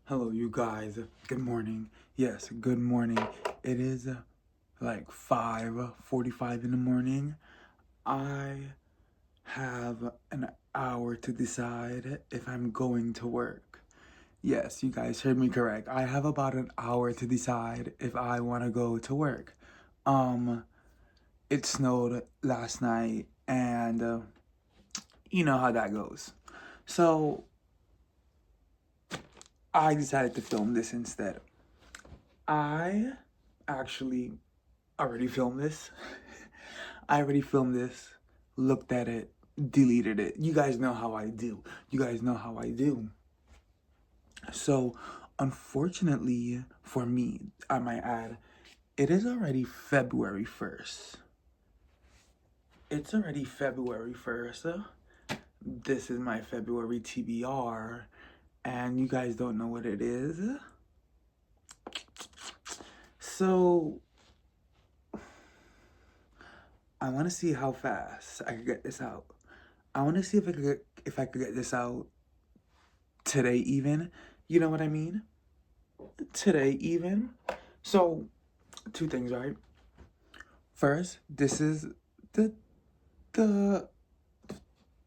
Hello, you guys. Good morning. Yes, good morning. It is like 5:45 in the morning. I have an hour to decide if I'm going to work. Yes, you guys heard me correct. I have about an hour to decide if I want to go to work. Um, it snowed last night, and you know how that goes. So I decided to film this instead. I actually already filmed this. I already filmed this, looked at it, deleted it. You guys know how I do. You guys know how I do. So, unfortunately for me, I might add, it is already February 1st. It's already February 1st. This is my February TBR, and you guys don't know what it is. So, I want to see how fast I can get this out. I want to see if I could get this out today even. You know what I mean? Today even. So, two things, right? First, this is the the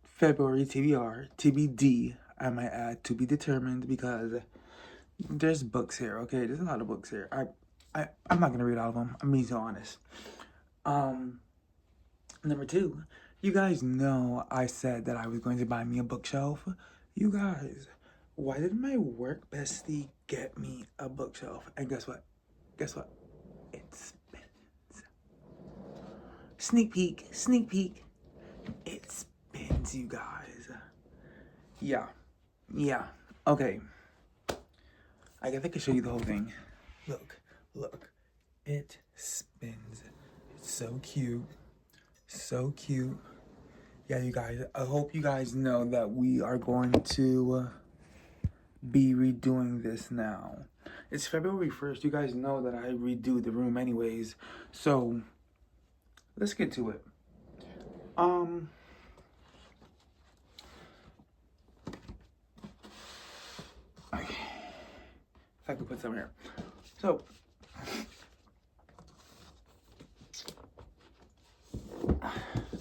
February TBR, TBD, I might add, to be determined because there's books here, okay? There's a lot of books here. I'm not gonna read all of them. I'm being so honest. Um, Number two, you guys know I said that I was going to buy me a bookshelf. You guys, why did my work bestie get me a bookshelf? And guess what? Guess what? It spins. Sneak peek, sneak peek. It spins, you guys. Yeah, yeah. Okay. I guess I can show you the whole thing. Look, look. It spins. It's so cute. So cute. Yeah, you guys, I hope you guys know that we are going to be redoing this now. It's February 1st. You guys know that I redo the room anyways. So, let's get to it. Um, okay. If I could put some here. So,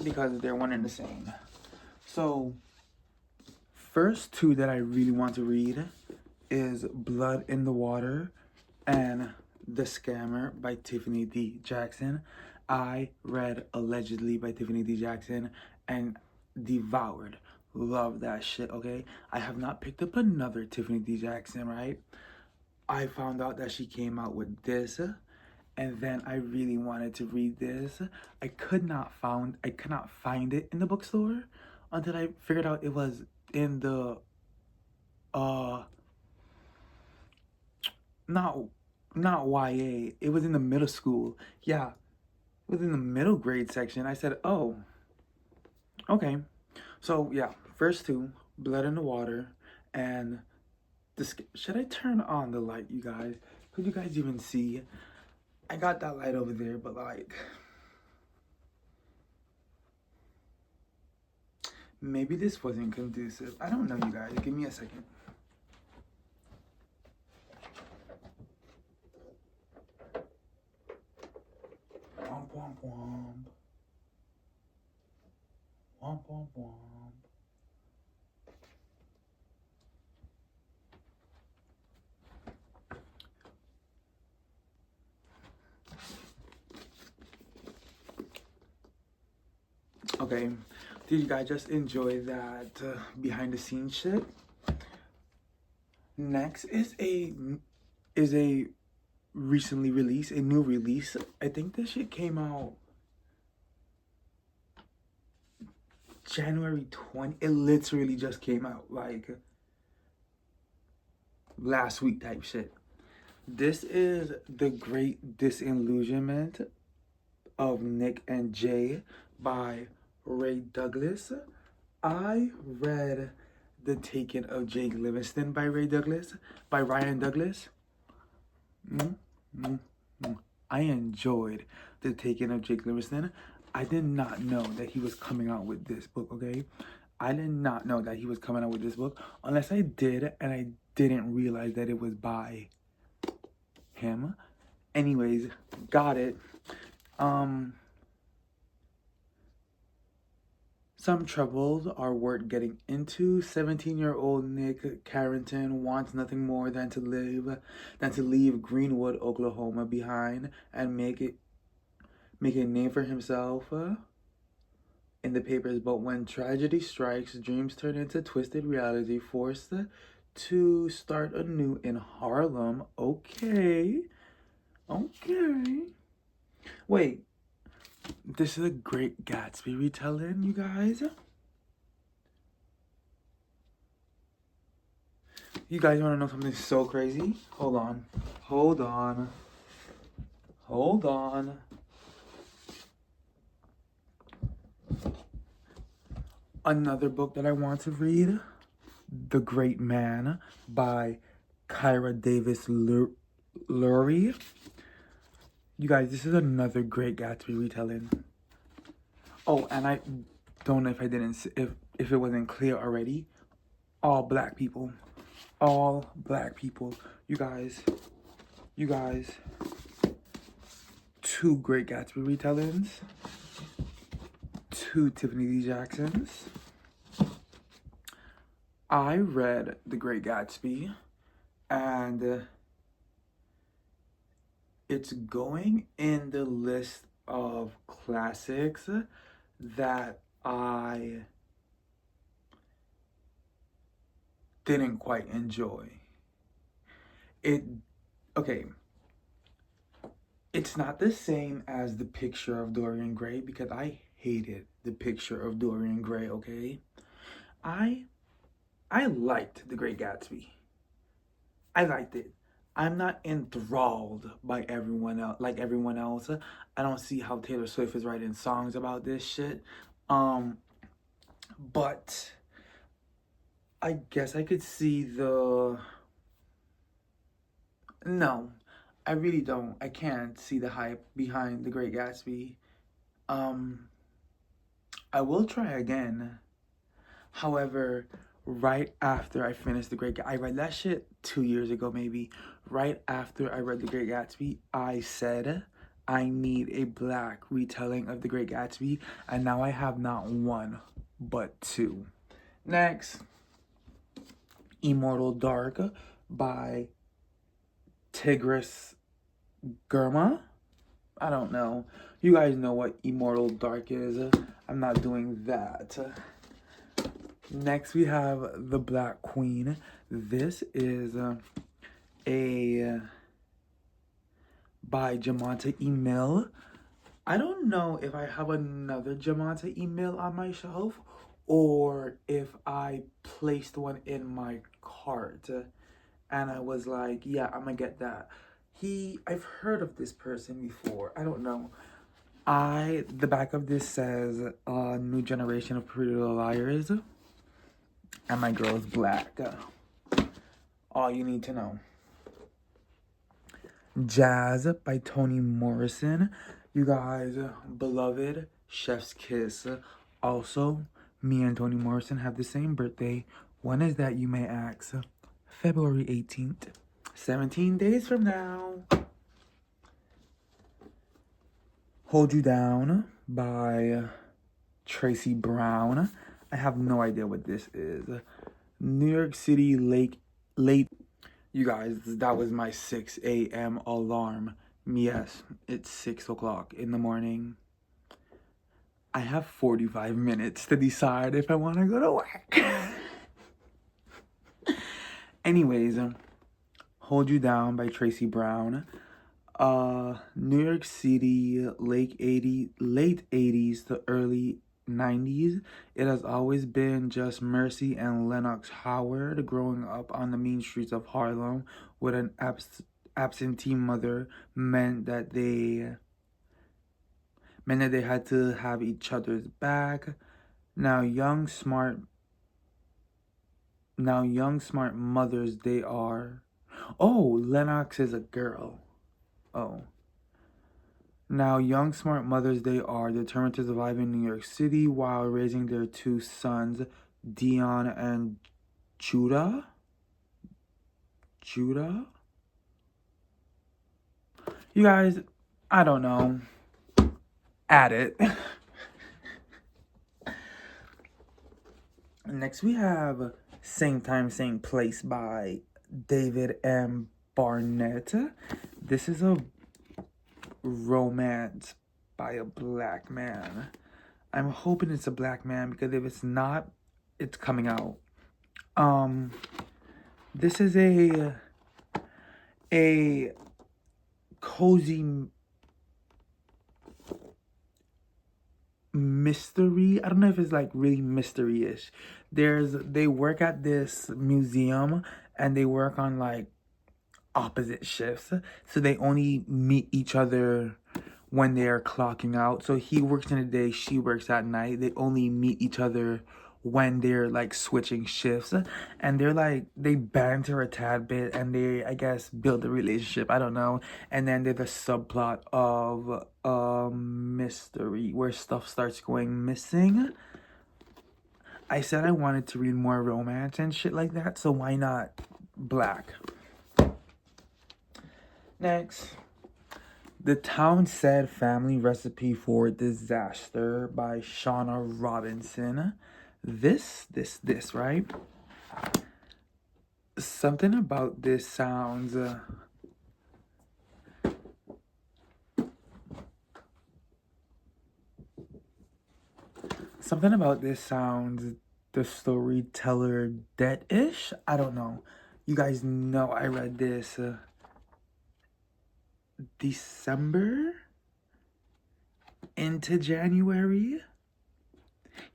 because they're one and the same. So, first two that I really want to read is Blood in the Water and The Scammer by Tiffany D. Jackson. I read Allegedly by Tiffany D. Jackson and devoured. Love that shit, okay? I have not picked up another Tiffany D. Jackson, right? I found out that she came out with this, and then I really wanted to read this. I could not find it in the bookstore until I figured out it was in the uh not not YA. It was in the middle school. Yeah, it was in the middle grade section. I said, "Oh, okay." So yeah, first two, Blood in the Water, and this. Should I turn on the light, you guys? Could you guys even see? I got that light over there, but like, maybe this wasn't conducive. I don't know, you guys. Give me a second. Womp womp womp. Womp womp womp. Okay, did you guys just enjoy that behind the scenes shit? Next is a recently released, a new release. I think this shit came out January 20. It literally just came out like last week type shit. This is The Great Disillusionment of Nick and Jay by Ray Douglas. I read The Taking of Jake Livingston by Ryan Douglas. Mm, mm, mm. I enjoyed The Taking of Jake Livingston. I did not know that he was coming out with this book, okay? I did not know that he was coming out with this book. Unless I did, and I didn't realize that it was by him. Anyways, got it. Some troubles are worth getting into. 17-year-old Nick Carrington wants nothing more than to leave Greenwood, Oklahoma behind and make a name for himself in the papers. But when tragedy strikes, dreams turn into twisted reality, forced to start anew in Harlem. Okay. Wait, this is a Great Gatsby retelling, you guys. You guys want to know something so crazy? Hold on. Another book that I want to read, The Great Man by Kyra Davis Lurie. You guys, this is another Great Gatsby retelling. Oh, and I don't know if I didn't, if it wasn't clear already. All black people. You guys. 2 Great Gatsby retellings. 2 Tiffany D. Jacksons. I read The Great Gatsby, and it's going in the list of classics that I didn't quite enjoy. It's not the same as The Picture of Dorian Gray, because I hated The Picture of Dorian Gray, okay? I liked The Great Gatsby. I liked it. I'm not enthralled by everyone else, like everyone else. I don't see how Taylor Swift is writing songs about this shit. But I guess I could see no, I really don't. I can't see the hype behind The Great Gatsby. I will try again. However, right after I finished I read that shit 2 years ago, maybe. Right after I read The Great Gatsby, I said I need a black retelling of The Great Gatsby, and now I have not 1, but 2. Next, Immortal Dark by Tigris Germa. I don't know. You guys know what Immortal Dark is. I'm not doing that. Next, we have The Black Queen. This is by Jamonta Emil. I don't know if I have another Jamonta Emil on my shelf, or if I placed one in my cart and I was like, yeah, I'm gonna get that. I've heard of this person before. I don't know. The back of this says New Generation of Pretty Little Liars, and my girl is black. All you need to know. Jazz by Toni Morrison. You guys, beloved Chef's Kiss. Also, me and Toni Morrison have the same birthday. When is that, you may ask? February 18th. 17 days from now. Hold You Down by Tracy Brown. I have no idea what this is. New York City late. You guys, that was my 6 a.m. alarm. Yes, it's 6 o'clock in the morning. I have 45 minutes to decide if I want to go to work. Anyways, Hold You Down by Tracy Brown. New York City, late 80s to early 90s. It has always been just Mercy and Lennox Howard growing up on the mean streets of Harlem with an absentee mother meant that they had to have each other's back. Now young smart mothers they are. Oh, Lennox is a girl. Oh. Now, young smart mothers they are, determined to survive in New York City while raising their 2 sons, Dion and Judah. Judah. You guys, I don't know. Add it. Next we have Same Time, Same Place by David M. Barnett. This is a romance by a black man. I'm hoping it's a black man because if it's not, it's coming out. This is a cozy mystery. I don't know if it's like really mystery-ish. They work at this museum and they work on like opposite shifts. So they only meet each other when they're clocking out. So he works in the day, she works at night. They only meet each other when they're like switching shifts, and they're like they banter a tad bit and they, I guess, build a relationship. I don't know. And then there's a subplot of mystery where stuff starts going missing. I said I wanted to read more romance and shit like that, so why not black? Next, The Townsend Family Recipe for Disaster by Shauna Robinson. This, right? Something about this sounds... something about this sounds the storyteller dead-ish? I don't know. You guys know I read this December into January.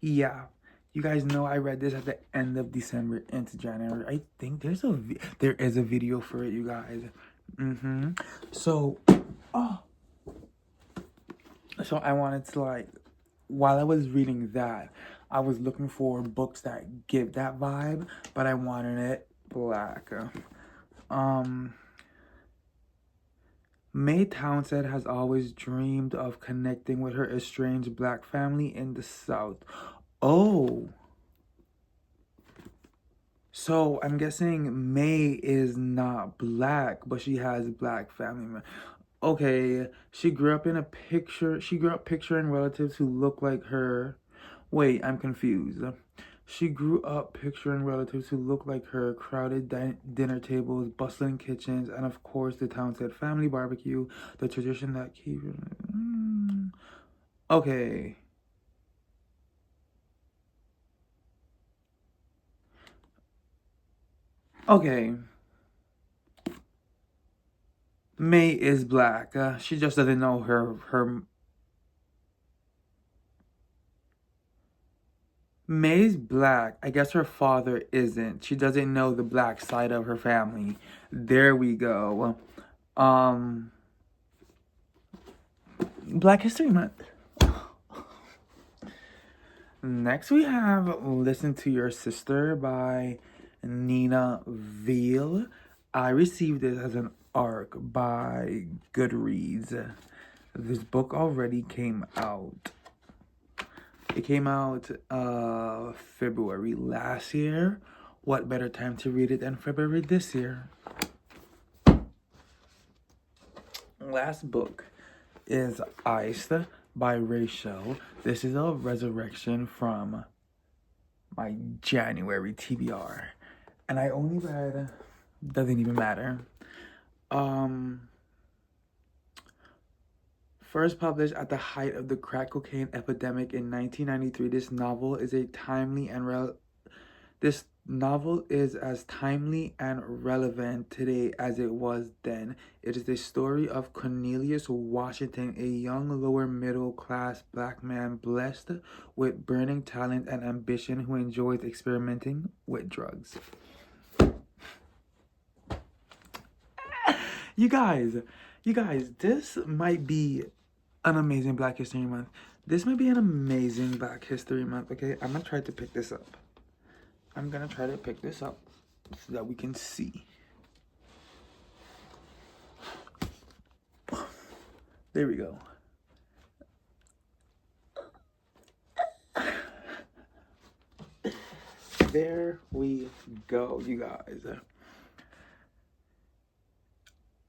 Yeah, you guys know I read this at the end of December into January. I think there is a video for it, you guys. So I wanted to, like, while I was reading that, I was looking for books that give that vibe, but I wanted it black. Mae Townsend has always dreamed of connecting with her estranged black family in the South. Oh. So I'm guessing Mae is not black, but she has black family. Okay, she grew up picturing relatives who look like her. Wait, I'm confused. She grew up picturing relatives who look like her, crowded dinner tables, bustling kitchens, and of course the Townsend family barbecue, the tradition that keeps... Okay. Okay. Mae is black. She just doesn't know her... Mae's black. I guess her father isn't. She doesn't know the black side of her family. There we go. Black History Month. Next we have Listen to Your Sister by Nina Veal. I received it as an ARC by Goodreads. This book already came out. It came out February last year. What better time to read it than February this year? Last book is Iced by Rachel. This is a resurrection from my January TBR. And I only read... doesn't even matter. First published at the height of the crack cocaine epidemic in 1993, this novel is as timely and relevant today as it was then. It is the story of Cornelius Washington, a young lower middle class black man blessed with burning talent and ambition who enjoys experimenting with drugs. You guys, this might be an amazing Black History Month. This might be an amazing Black History Month, okay? I'm gonna try to pick this up. So that we can see. There we go. There we go, you guys.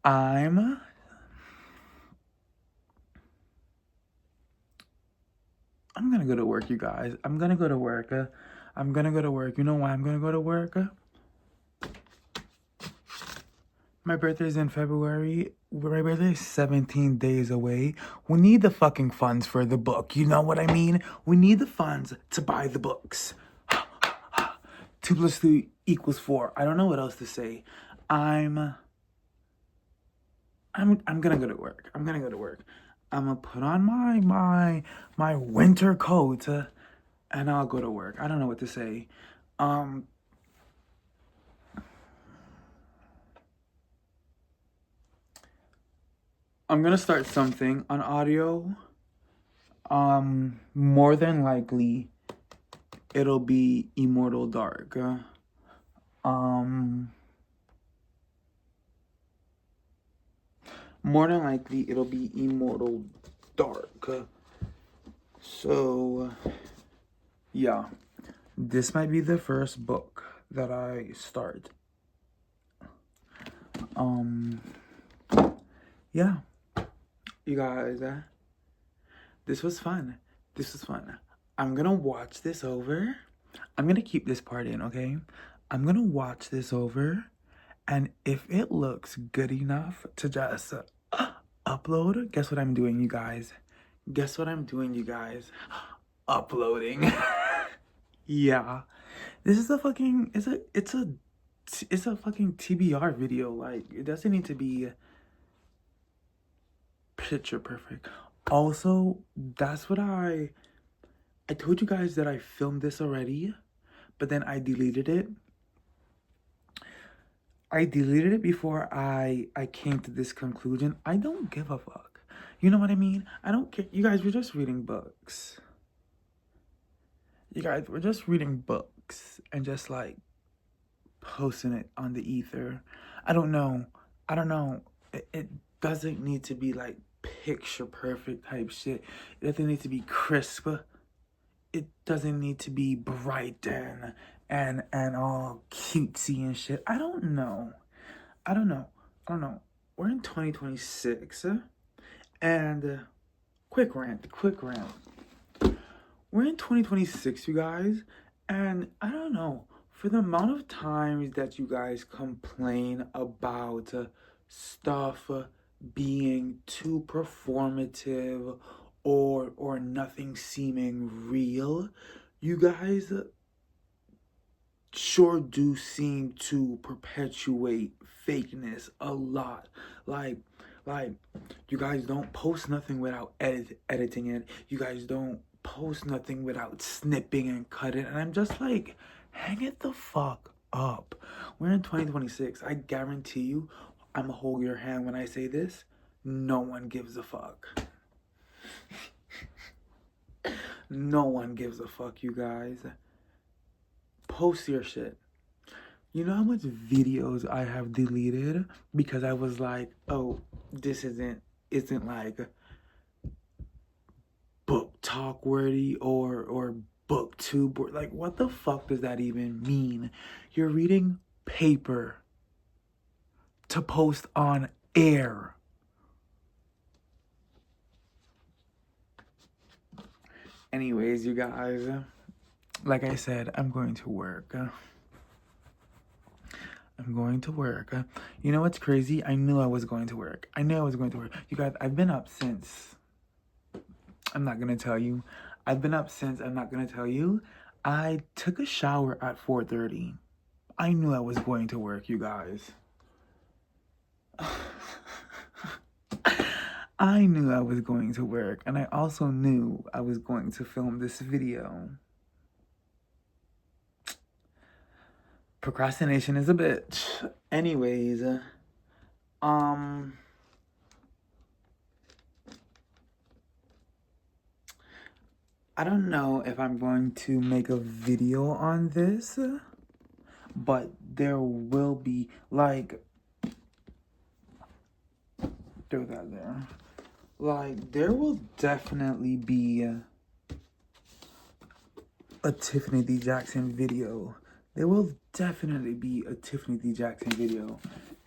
I'm gonna go to work, you guys. I'm gonna go to work. I'm gonna go to work. You know why I'm gonna go to work? My birthday's in February. My birthday is 17 days away. We need the fucking funds for the book. You know what I mean? We need the funds to buy the books. 2 plus 2 equals 4. I don't know what else to say. I'm gonna go to work. I'm gonna go to work. I'm gonna put on my winter coat and I'll go to work. I don't know what to say. I'm gonna start something on audio. More than likely, it'll be Immortal Dark. More than likely, it'll be Immortal Dark. So, yeah. This might be the first book that I start. Yeah. You guys, this was fun. This was fun. I'm gonna watch this over. I'm gonna keep this part in, okay? I'm gonna watch this over, and if it looks good enough to just upload, guess what I'm doing, you guys? Guess what I'm doing, you guys? Uploading. Yeah. This is a fucking it's a fucking TBR video. Like, it doesn't need to be picture perfect. Also, that's what I told you guys that I filmed this already, but then I deleted it. I deleted it before I came to this conclusion. I don't give a fuck. You know what I mean? I don't care. You guys, we're just reading books. You guys, we're just reading books and just like posting it on the ether. I don't know. It doesn't need to be like picture perfect type shit. It doesn't need to be crisp. It doesn't need to be bright and all cutesy and shit. I don't know. We're in 2026, and quick rant. We're in 2026, you guys, and I don't know. For the amount of times that you guys complain about stuff being too performative or nothing seeming real, you guys sure do seem to perpetuate fakeness a lot. Like you guys don't post nothing without editing it. You guys don't post nothing without snipping and cutting. And I'm just like, hang it the fuck up. We're in 2026. I guarantee you, I'm gonna hold your hand when I say this. No one gives a fuck. No one gives a fuck, you guys. Post your shit. You know how much videos I have deleted because I was like, oh, this isn't like book talk worthy or booktube, or like, what the fuck does that even mean? You're reading paper to post on air. Anyways, you guys, like I said, I'm going to work. You know what's crazy? I knew I was going to work. You guys, I've been up since. I'm not going to tell you. I'm not going to tell you. I took a shower at 4:30. I knew I was going to work, you guys. I knew I was going to work, and I also knew I was going to film this video. Procrastination is a bitch. Anyways, I don't know if I'm going to make a video on this, but there will be, like, throw that there. Like, there will definitely be a Tiffany D. Jackson video.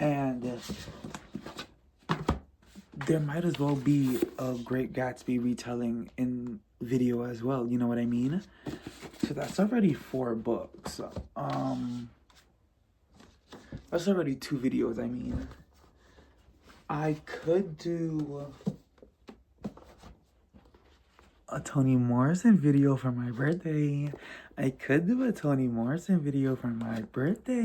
And there might as well be a Great Gatsby retelling in video as well. You know what I mean? So that's already 4 books. That's already 2 videos. I mean, I could do a Toni Morrison video for my birthday. I could do a Toni Morrison video for my birthday.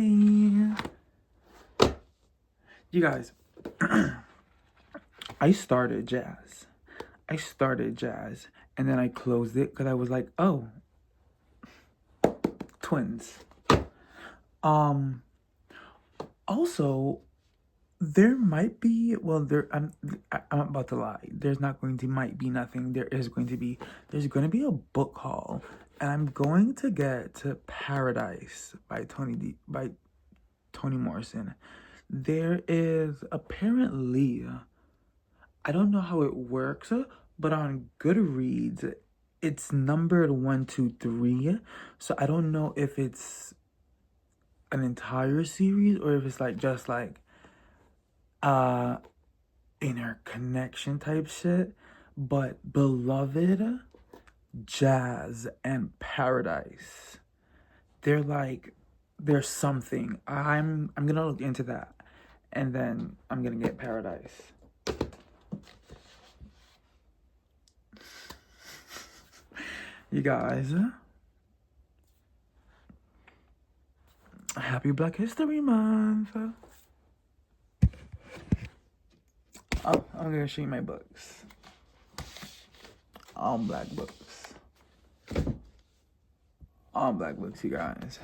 You guys, I started jazz. And then I closed it because I was like, oh, twins. Also, there might be, well, I'm about to lie. There's not going to might be nothing. There's going to be a book haul, and I'm going to get to Paradise by Toni Morrison. There is apparently, I don't know how it works, but on Goodreads, it's numbered 1, 2, 3. So I don't know if it's an entire series or if it's like just like interconnection type shit. But Beloved, Jazz, and Paradise, they're like, there's something. I'm gonna look into that, and then I'm gonna get Paradise. You guys, happy Black History Month. Oh, I'm gonna show you my books. All black books. All black books, you guys.